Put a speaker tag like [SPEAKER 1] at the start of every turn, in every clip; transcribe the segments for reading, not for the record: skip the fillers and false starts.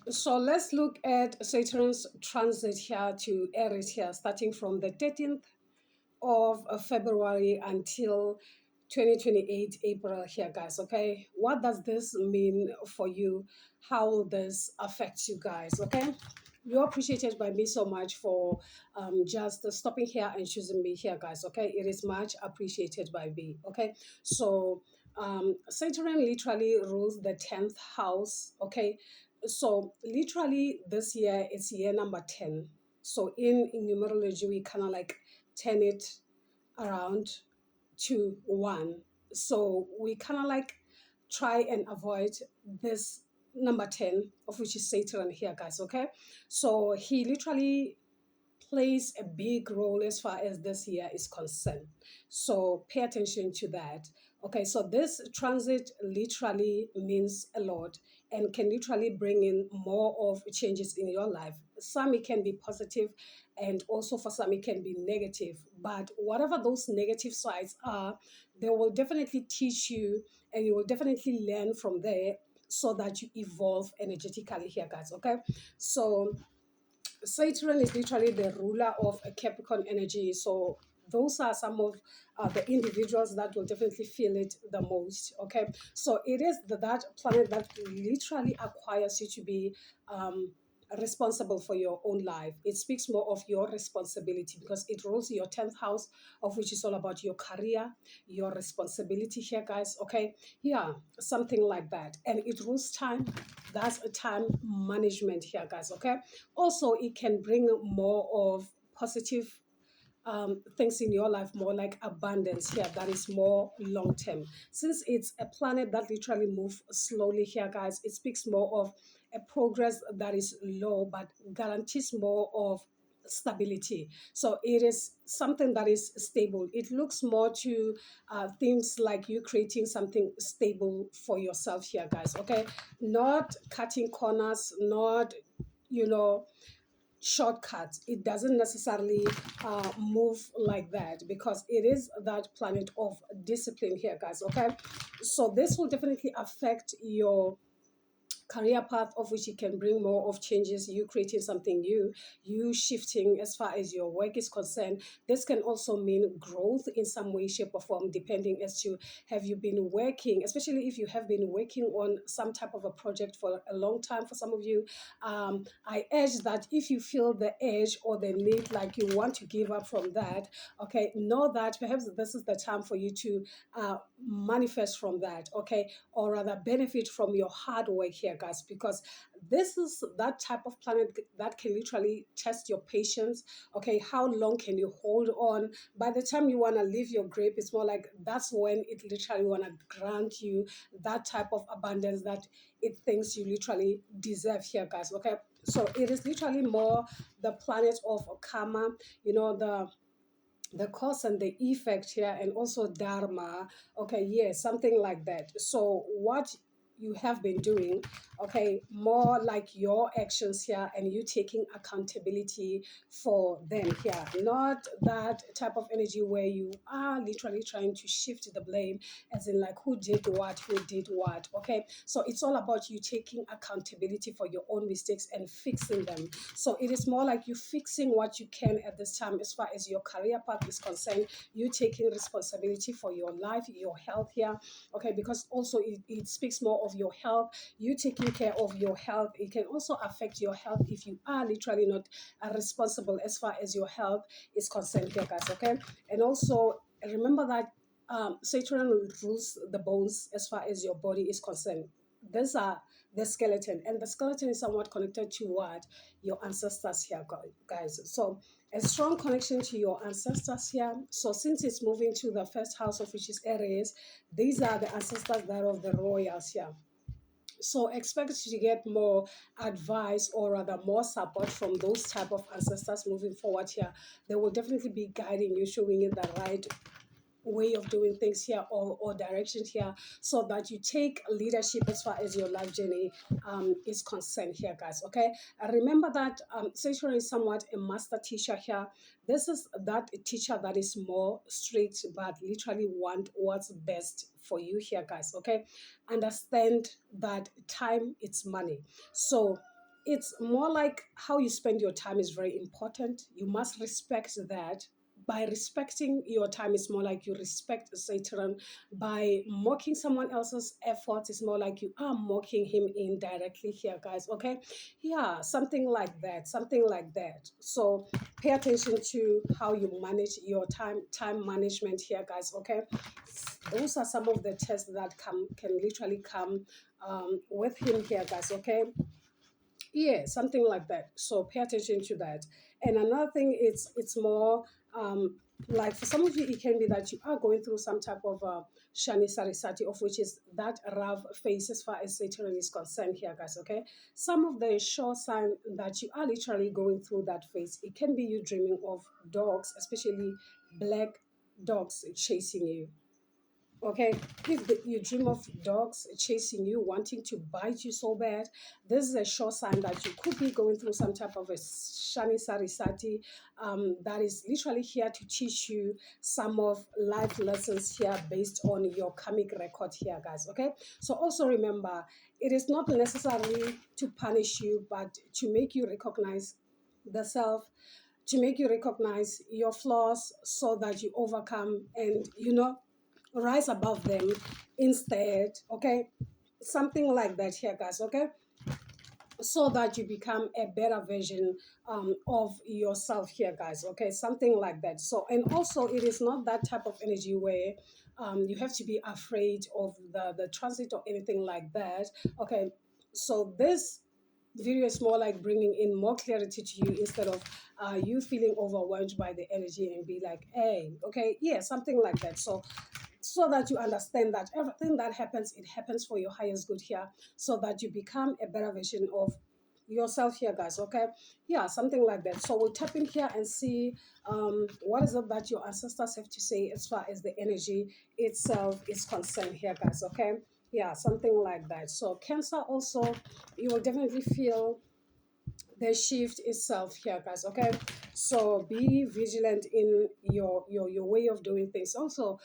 [SPEAKER 1] So let's look at Saturn's transit here to Aries here, starting from the 13th of February until 2028 April here, guys. Okay, what does this mean for you? How will this affect you guys? Okay, you're appreciated by me so much for just stopping here and choosing me here, guys. Okay, it is much appreciated by me. Okay, so Saturn literally rules the 10th house. Okay, so literally this year it's year number 10. So in numerology we kind of like turn it around to 1. So we kind of like try and avoid this number 10, of which is Saturn here, guys. Okay, so he literally plays a big role as far as this year is concerned. So pay attention to that. Okay, so this transit literally means a lot and can literally bring in more of changes in your life. Some it can be positive, and also for some it can be negative. But whatever those negative sides are, they will definitely teach you and you will definitely learn from there so that you evolve energetically here, guys. Okay, so Saturn is literally the ruler of a Capricorn energy. So those are some of the individuals that will definitely feel it the most. Okay, so it is that planet that literally acquires you to be responsible for your own life. It speaks more of your responsibility because it rules your 10th house, of which is all about your career, your responsibility here, guys. Okay, yeah, something like that. And it rules time. That's a time management here, guys. Okay, also it can bring more of positive things in your life, more like abundance here, that is more long term. Since it's a planet that literally moves slowly here, guys, it speaks more of a progress that is low but guarantees more of stability. So it is something that is stable. It looks more to things like you creating something stable for yourself here, guys. Okay, not cutting corners, not, you know, shortcuts. It doesn't necessarily move like that because it is that planet of discipline here, guys. Okay, so this will definitely affect your career path, of which it can bring more of changes, you creating something new, you shifting as far as your work is concerned. This can also mean growth in some way, shape, or form, depending as to have you been working, especially if you have been working on some type of a project for a long time. For some of you, I urge that if you feel the urge or the need, like you want to give up from that, okay, know that perhaps this is the time for you to manifest from that, okay, or rather benefit from your hard work here, guys, because this is that type of planet that can literally test your patience. Okay, how long can you hold on? By the time you want to leave your grave, it's more like that's when it literally want to grant you that type of abundance that it thinks you literally deserve here, guys. Okay, so it is literally more the planet of karma, you know, the cause and the effect here, and also dharma. Okay, yes, something like that. So what you have been doing, okay, more like your actions here and you taking accountability for them here, not that type of energy where you are literally trying to shift the blame, as in like who did what. Okay, so it's all about you taking accountability for your own mistakes and fixing them. So it is more like you fixing what you can at this time as far as your career path is concerned, you taking responsibility for your life, your health here. Okay, because also it speaks more of your health, you taking care of your health. It can also affect your health if you are literally not responsible as far as your health is concerned here, guys. Okay, and also remember that Saturn rules the bones as far as your body is concerned. These are the skeleton, and the skeleton is somewhat connected to what your ancestors here, guys. So a strong connection to your ancestors here. So since it's moving to the first house, of which is Aries, these are the ancestors that of the royals here. So expect to get more advice, or rather more support from those type of ancestors moving forward here. They will definitely be guiding you, showing you the right way of doing things here, or direction here, so that you take leadership as far as your life journey is concerned here, guys. Okay, remember that Saturn is somewhat a master teacher here. This is that teacher that is more strict but literally want what's best for you here, guys. Okay, understand that time it's money. So it's more like how you spend your time is very important. You must respect that. By respecting your time, it's more like you respect Satan. By mocking someone else's effort, it's more like you are mocking him indirectly here, guys. Okay, yeah, something like that, something like that. So pay attention to how you manage your time management here, guys. Okay, those are some of the tests that can literally come with him here, guys. Okay, yeah, something like that. So pay attention to that. And another thing, it's more like for some of you, it can be that you are going through some type of shani sarisati, of which is that rough phase as far as Saturn is concerned here, guys. Okay, some of the sure sign that you are literally going through that phase, it can be you dreaming of dogs, especially black dogs chasing you. Okay, if you dream of dogs chasing you, wanting to bite you so bad, this is a sure sign that you could be going through some type of a shani sarisati that is literally here to teach you some of life lessons here based on your karmic record here, guys. Okay, so also remember, it is not necessarily to punish you, but to make you recognize the self, to make you recognize your flaws so that you overcome and rise above them instead. Okay, something like that here, guys. Okay, so that you become a better version of yourself here, guys. Okay, something like that. So, and also it is not that type of energy where you have to be afraid of the transit or anything like that. Okay, so this video is more like bringing in more clarity to you instead of you feeling overwhelmed by the energy and be like, hey, okay, yeah, something like that. So that you understand that everything that happens, it happens for your highest good here, so that you become a better version of yourself here, guys. Okay, yeah, something like that. So we'll tap in here and see what is it that your ancestors have to say as far as the energy itself is concerned here, guys. Okay, yeah, something like that. So Cancer also, you will definitely feel the shift itself here, guys. Okay, so be vigilant in your way of doing things. Also,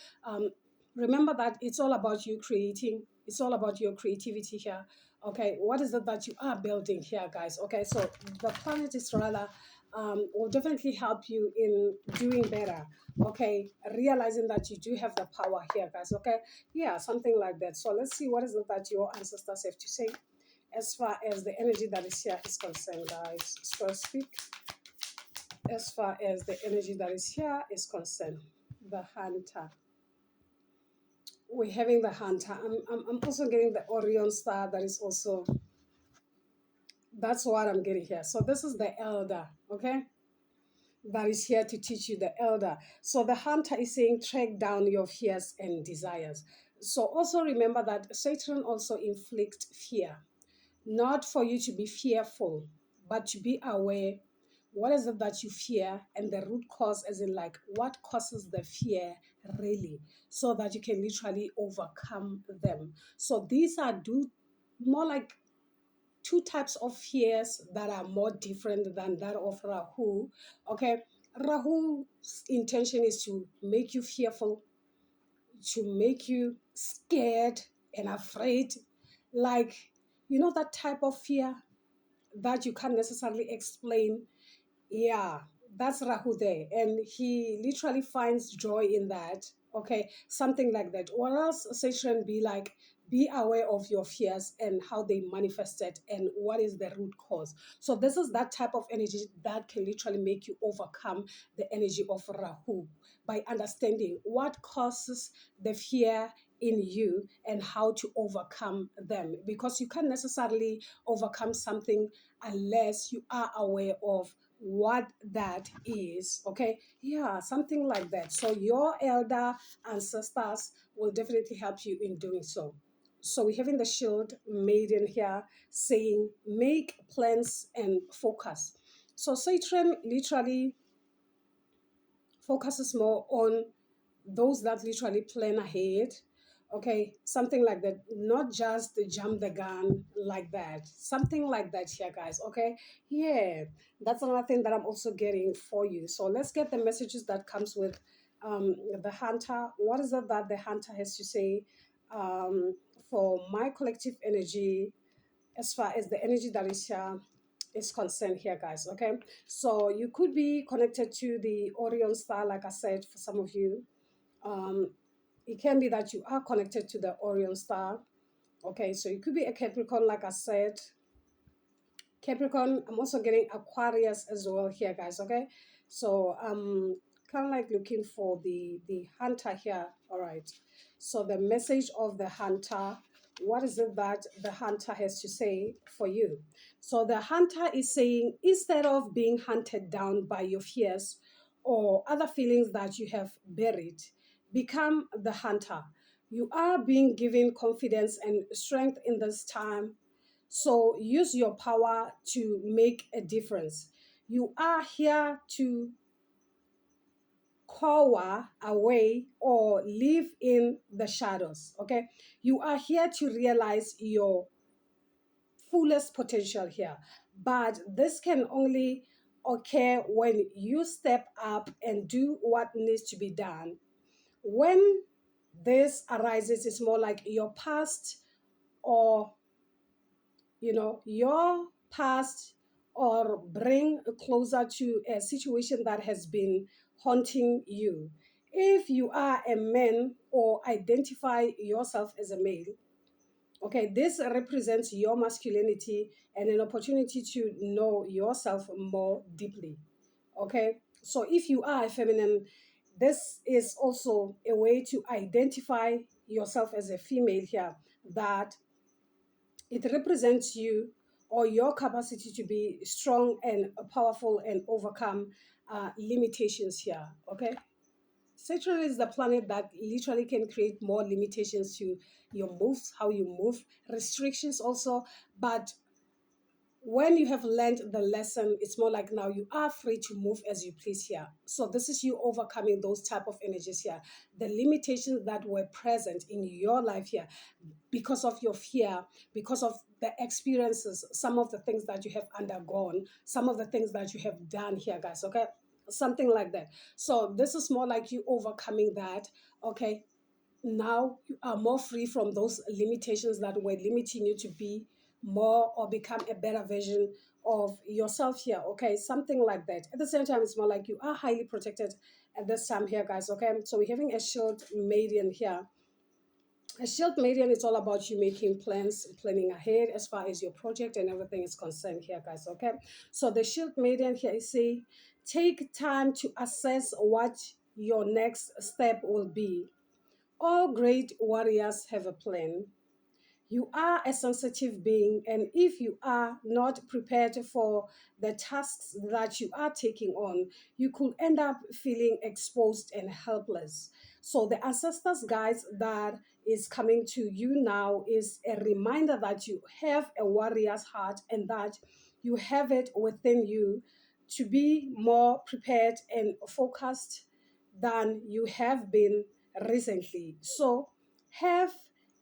[SPEAKER 1] remember that it's all about you creating, it's all about your creativity here. Okay, what is it that you are building here, guys? Okay, so the planet is rather will definitely help you in doing better. Okay, realizing that you do have the power here, guys. Okay, yeah, something like that. So let's see what is it that your ancestors have to say as far as the energy that is here is concerned, guys. So speak as far as the energy that is here is concerned. The hunter. We're having the hunter. I'm also getting the Orion star. That is also, that's what I'm getting here. So this is the elder, okay? That is here to teach you, the elder. So the hunter is saying, track down your fears and desires. So also remember that Satan also inflicts fear, not for you to be fearful, but to be aware what is it that you fear and the root cause, as in like what causes the fear really, so that you can literally overcome them. So these are more like two types of fears that are more different than that of Rahu. Okay, Rahu's intention is to make you fearful, to make you scared and afraid, like that type of fear that you can't necessarily explain. Yeah, that's Rahu there. And he literally finds joy in that. Okay, something like that. Or else Satan be like, be aware of your fears and how they manifested and what is the root cause. So this is that type of energy that can literally make you overcome the energy of Rahu by understanding what causes the fear in you and how to overcome them, because you can't necessarily overcome something unless you are aware of what that is. Okay, yeah, something like that. So your elder ancestors will definitely help you in doing so. So we're having the shield maiden here saying make plans and focus. So Saturn literally focuses more on those that literally plan ahead. Okay, something like that, not just jump the gun like that, something like that here, guys. Okay, yeah, that's another thing that I'm also getting for you. So let's get the messages that comes with the hunter. What is it that the hunter has to say for my collective energy as far as the energy that is here? is concerned here, guys. Okay, so you could be connected to the Orion star, like I said, for some of you. um it can be that you are connected to the Orion star. Okay, so you could be a Capricorn, like I said. Capricorn, I'm also getting Aquarius as well here, guys. Okay, so kind of like looking for the hunter here. All right, so the message of the hunter, what is it that the hunter has to say for you? So the hunter is saying, instead of being hunted down by your fears or other feelings that you have buried, become the hunter. You are being given confidence and strength in this time, so use your power to make a difference. You are here to cower away or live in the shadows. Okay. You are here to realize your fullest potential here. But this can only occur when you step up and do what needs to be done. When this arises, it's more like your past, or your past, or bring closer to a situation that has been haunting you. If you are a man or identify yourself as a male, okay, this represents your masculinity and an opportunity to know yourself more deeply. Okay, so if you are a feminine, this is also a way to identify yourself as a female here, that it represents you or your capacity to be strong and powerful and overcome limitations here. Okay. Saturn is the planet that literally can create more limitations to your moves, how you move, restrictions also. But when you have learned the lesson, it's more like now you are free to move as you please here. So this is you overcoming those type of energies here, the limitations that were present in your life here because of your fear, because of the experiences, some of the things that you have undergone, some of the things that you have done here, guys. Okay, something like that. So this is more like you overcoming that. Okay, now you are more free from those limitations that were limiting you to be more or become a better version of yourself here. Okay, something like that. At the same time, it's more like you are highly protected at this time here, guys. Okay, so we're having a shield maiden here. A shield maiden is all about you making plans, planning ahead as far as your project and everything is concerned here, guys. Okay, so the shield maiden here is saying, take time to assess what your next step will be. All great warriors have a plan. You are a sensitive being, and if you are not prepared for the tasks that you are taking on, you could end up feeling exposed and helpless. So, the ancestors' guides that is coming to you now is a reminder that you have a warrior's heart and that you have it within you to be more prepared and focused than you have been recently. So, have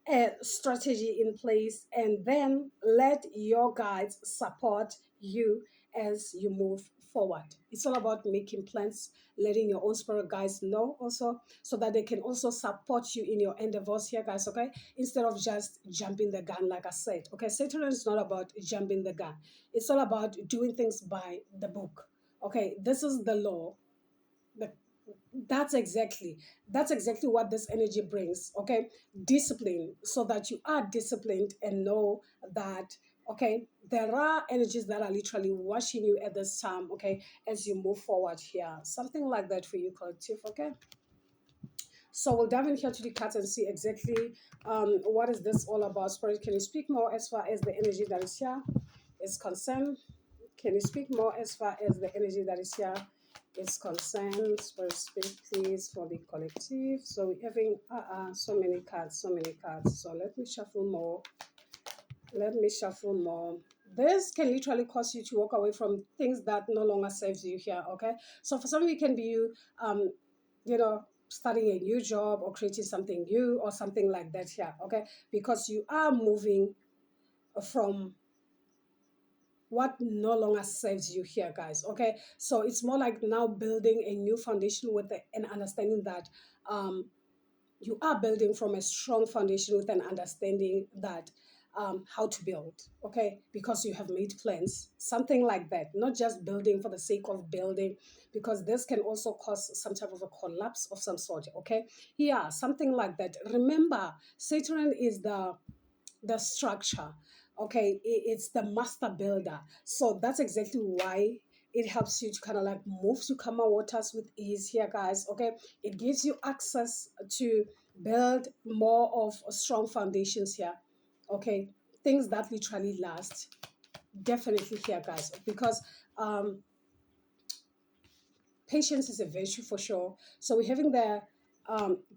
[SPEAKER 1] a strategy in place and then let your guides support you as you move forward. It's all about making plans, letting your own spirit guides know also, so that they can also support you in your endeavors here, guys. Okay, instead of just jumping the gun, like I said. Okay, Saturn is not about jumping the gun, it's all about doing things by the book. Okay, this is the law. The that's exactly what this energy brings. Okay, discipline, so that you are disciplined and know that, okay, there are energies that are literally watching you at this time, okay, as you move forward here, something like that for you, collective. Okay, so we'll dive in here to the cards and see exactly what is this all about. Spirit, can you speak more as far as the energy that is here is concerned? Can you speak more as far as the energy that is here is concerned? Spirit, speak please for the collective. So we're having so many cards, so many cards. So let me shuffle more. Let me shuffle more. This can literally cause you to walk away from things that no longer serves you here. Okay. So for some of you, it can be you, you know, starting a new job or creating something new or something like that here. Okay. Because you are moving from what no longer serves you here, guys. Okay, so it's more like now building a new foundation with an understanding that you are building from a strong foundation with an understanding that how to build, okay, because you have made plans, something like that, not just building for the sake of building, because this can also cause some type of a collapse of some sort, okay. Yeah, something like that. Remember, Saturn is the structure, okay. It's the master builder, so that's exactly why it helps you to kind of like move to calmer waters with ease here, guys, okay. It gives you access to build more of strong foundations here, okay, things that literally last, definitely here, guys, because um patience is a virtue for sure. So we're having the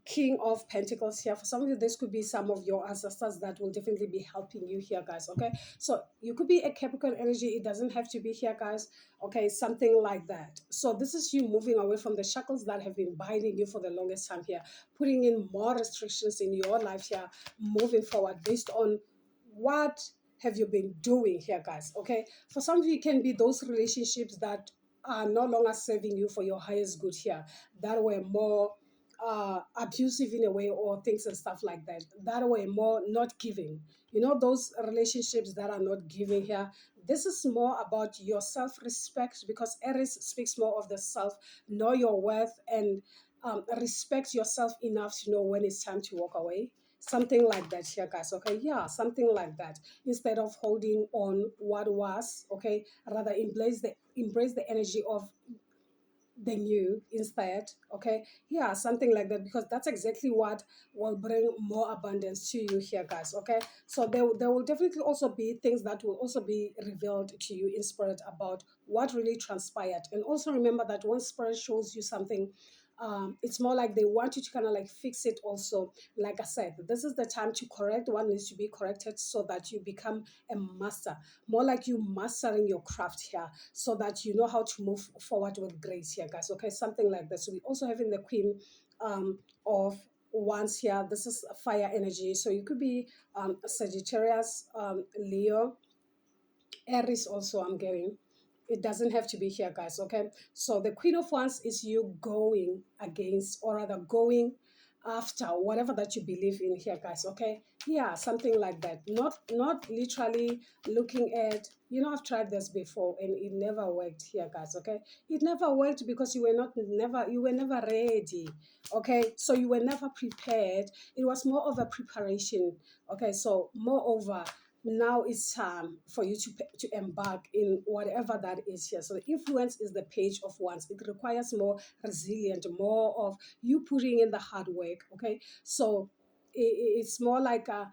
[SPEAKER 1] King of Pentacles here. For some of you, this could be some of your ancestors that will definitely be helping you here, guys. Okay, so you could be a Capricorn energy. It doesn't have to be here, guys. Okay, something like that. So this is you moving away from the shackles that have been binding you for the longest time here, putting in more restrictions in your life here, moving forward based on what have you been doing here, guys. Okay, for some of you, it can be those relationships that are no longer serving you for your highest good here, that were more abusive in a way, or things and stuff like that, that were more not giving. You know, those relationships that are not giving here. This is more about your self-respect, because Aries speaks more of the self. Know your worth, and respect yourself enough to know when it's time to walk away. Something like that here, guys. Okay, yeah, something like that. Instead of holding on what was, okay, rather embrace the energy of the new instead, okay. Yeah, something like that, because that's exactly what will bring more abundance to you here, guys, okay. So there will definitely also be things that will also be revealed to you in spirit about what really transpired. And also remember that when spirit shows you something, it's more like they want you to kind of like fix it also. Like I said, this is the time to correct what needs to be corrected, so that you become a master, more like you mastering your craft here, so that you know how to move forward with grace here, guys, okay. Something like that. So we also having the Queen of Wands here. This is a fire energy, so you could be Sagittarius, Leo, Aries also, I'm getting. It doesn't have to be here, guys, okay? So the Queen of Wands is you going against, or rather going after whatever that you believe in here, guys, okay? Yeah, something like that. Not literally looking at, you know, I've tried this before and it never worked here, guys, okay? It never worked because you were never ready, okay? So you were never prepared. It was more of a preparation, okay? So moreover, now it's time for you to embark in whatever that is here. So the influence is the Page of Wands. It requires more resilient, more of you putting in the hard work, okay. So it's more like a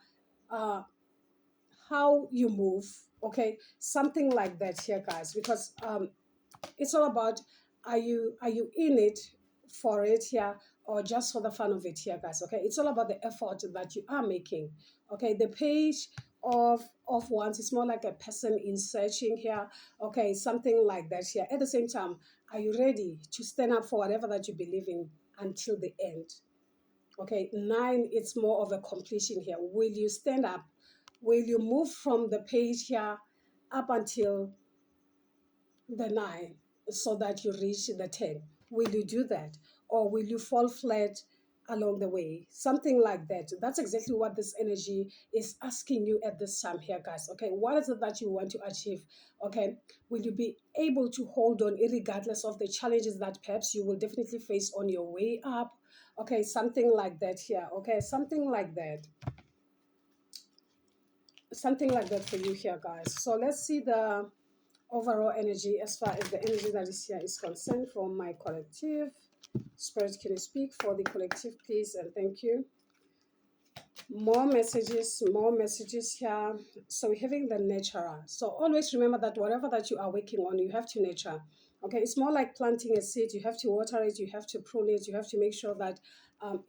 [SPEAKER 1] how you move, okay, something like that here, guys, because it's all about, are you in it for it here, or just for the fun of it here, guys, okay. It's all about the effort that you are making, okay. The Page of Wands, it's more like a person in searching here, okay, something like that here. At the same time, are you ready to stand up for whatever that you believe in until the end? Okay, 9, it's more of a completion here. Will you stand up? Will you move from the page here up until the 9, so that you reach the 10? Will you do that? Or will you fall flat along the way? Something like that. That's exactly what this energy is asking you at this time here, guys. Okay, what is it that you want to achieve? Okay, will you be able to hold on regardless of the challenges that perhaps you will definitely face on your way up? Okay, something like that here. Okay, something like that. Something like that for you here, guys. So let's see the overall energy as far as the energy that is here is concerned for my collective. Spirit, can you speak for the collective, please? And thank you. More messages here. So we're having the nurturer. So always remember that whatever that you are working on, you have to nurture. Okay, it's more like planting a seed. You have to water it, you have to prune it, you have to make sure that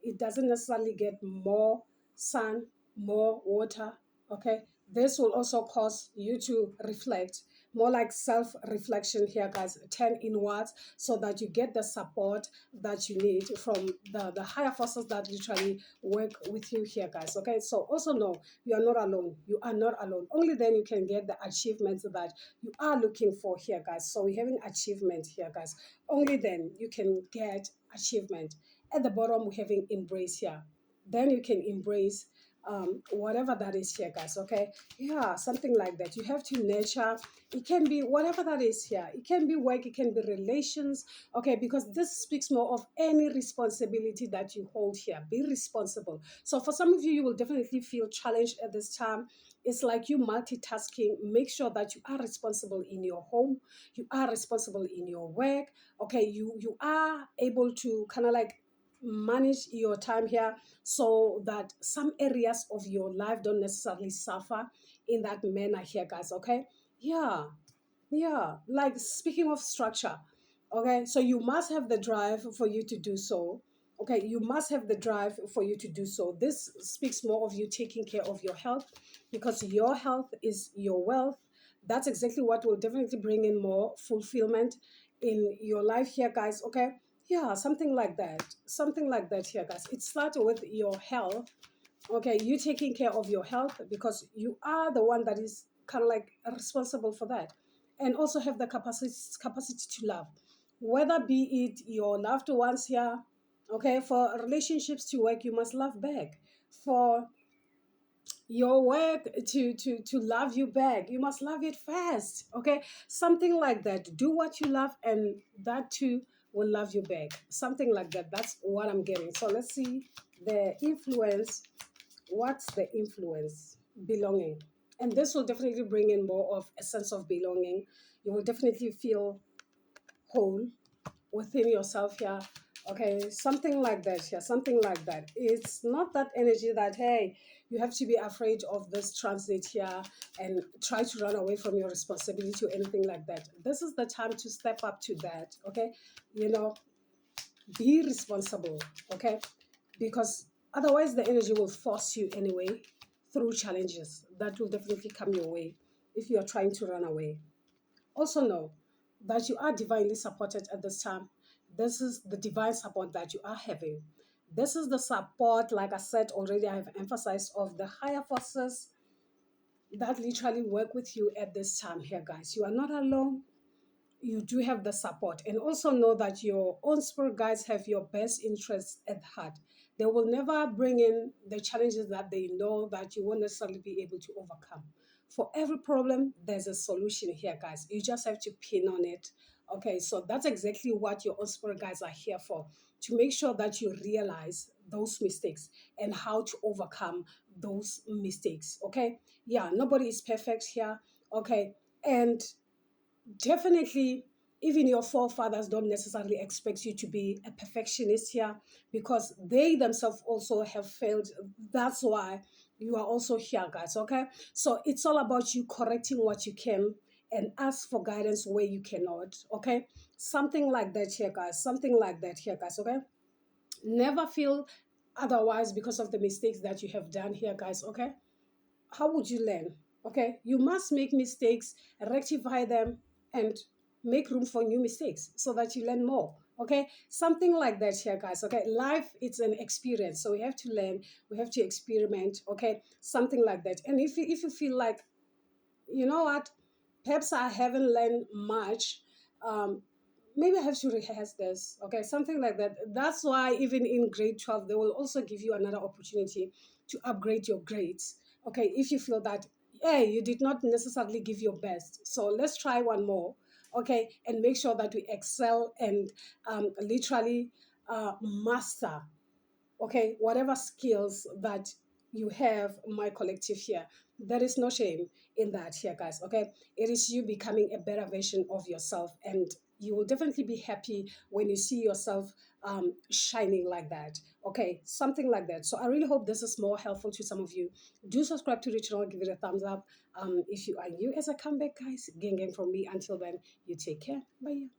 [SPEAKER 1] it doesn't necessarily get more sun, more water. Okay, this will also cause you to reflect, more like self-reflection here, guys. Turn inwards so that you get the support that you need from the higher forces that literally work with you here, guys. Okay, so also know you are not alone. You are not alone. Only then you can get the achievements that you are looking for here, guys. So we're having achievement here, guys. Only then you can get achievement. At the bottom, we're having embrace here. Then you can embrace whatever that is here, guys. Okay, yeah, something like that. You have to nurture. It can be whatever that is here. It can be work, it can be relations. Okay, because this speaks more of any responsibility that you hold here. Be responsible. So for some of you, you will definitely feel challenged at this time. It's like you multitasking. Make sure that you are responsible in your home, you are responsible in your work. Okay, you are able to kind of like manage your time here so that some areas of your life don't necessarily suffer in that manner here, guys. Okay, yeah, yeah, like speaking of structure, okay, so you must have the drive for you to do so. Okay, you must have the drive for you to do so. This speaks more of you taking care of your health, because your health is your wealth. That's exactly what will definitely bring in more fulfillment in your life here, guys. Okay, yeah, something like that. Something like that here, guys. It starts with your health. Okay, you taking care of your health because you are the one that is kind of like responsible for that, and also have the capacity to love, whether be it your loved ones here. Okay, for relationships to work, you must love back. For your work to love you back, you must love it first. Okay, something like that. Do what you love, and that too will love you back. Something like that. That's what I'm getting. So let's see the influence. What's the influence? Belonging. And this will definitely bring in more of a sense of belonging. You will definitely feel whole within yourself here. Okay, something like that here, something like that. It's not that energy that, hey, you have to be afraid of this transit here and try to run away from your responsibility or anything like that. This is the time to step up to that. Okay, you know, be responsible. Okay, because otherwise the energy will force you anyway through challenges that will definitely come your way if you are trying to run away. Also know that you are divinely supported at this time. This is the divine support that you are having. This is the support, like I said already, I have emphasized, of the higher forces that literally work with you at this time here, guys. You are not alone. You do have the support, and also know that your own spirit guides have your best interests at heart. They will never bring in the challenges that they know that you won't necessarily be able to overcome. For every problem there's a solution here, guys. You just have to pin on it. Okay, so that's exactly what your own spirit guides are here for, to make sure that you realize those mistakes and how to overcome those mistakes. Okay, yeah, nobody is perfect here. Okay, and definitely, even your forefathers don't necessarily expect you to be a perfectionist here, because they themselves also have failed. That's why you are also here, guys. Okay, so it's all about you correcting what you can and ask for guidance where you cannot. Okay, something like that here, guys. Something like that here, guys. Okay, never feel otherwise because of the mistakes that you have done here, guys. Okay, how would you learn? Okay, you must make mistakes, rectify them, and make room for new mistakes so that you learn more. Okay, something like that here, guys. Okay, life, it's an experience, so we have to learn, we have to experiment. Okay, something like that. And if you feel like, you know what, perhaps I haven't learned much, maybe I have to rehearse this. Okay, something like that. That's why even in grade 12 they will also give you another opportunity to upgrade your grades. Okay, if you feel that, hey, you did not necessarily give your best, so let's try one more. Okay, and make sure that we excel and literally master, okay, whatever skills that you have, my collective here. There is no shame in that here, guys. Okay, it is you becoming a better version of yourself, and you will definitely be happy when you see yourself shining like that. Okay, something like that. So I really hope this is more helpful to some of you. Do subscribe to the channel, give it a thumbs up. If you are new as a comeback, guys, gang gang from me. Until then, you take care. Bye.